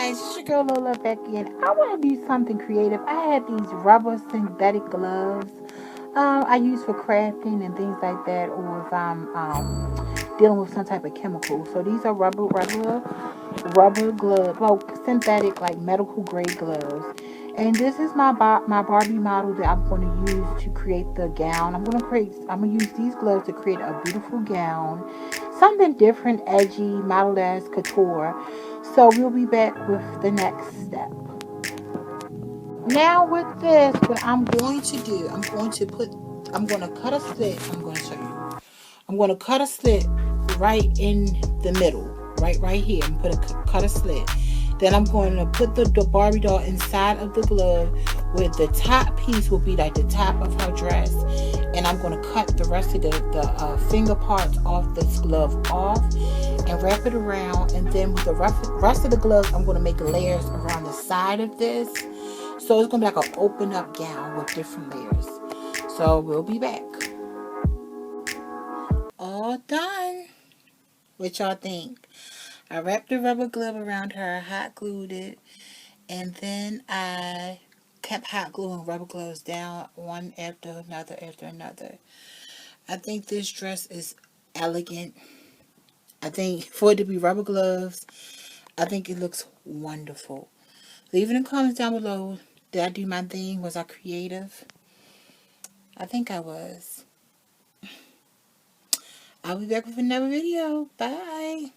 guys, it's your girl Lola Becky, and I want to do something creative. I have these rubber synthetic gloves I use for crafting and things like that, or if I'm dealing with some type of chemical. So these are rubber gloves, well, synthetic like medical grade gloves. And this is my Barbie model that I'm going to use to create the gown. I'm going to use these gloves to create a beautiful gown, something different, edgy, modeled as couture. So we'll be back with the next step. Now with this, what I'm going to do, I'm going to cut a slit. I'm going to show you. I'm going to cut a slit right in the middle, right here. I'm going to cut a slit. Then I'm going to put the Barbie doll inside of the glove, where the top piece will be like the top of her dress. And I'm going to cut the rest of the finger parts off this glove off and wrap it around. And then with the rest of the gloves, I'm going to make layers around the side of this. So it's going to be like an open up gown with different layers. So we'll be back. All done. What y'all think? I wrapped the rubber glove around her, hot glued it, and then I kept hot gluing rubber gloves down one after another after another. I think this dress is elegant. I think for it to be rubber gloves, I think it looks wonderful. Leave in the comments down below. Did I do my thing? Was I creative? I think I was. I'll be back with another video. Bye.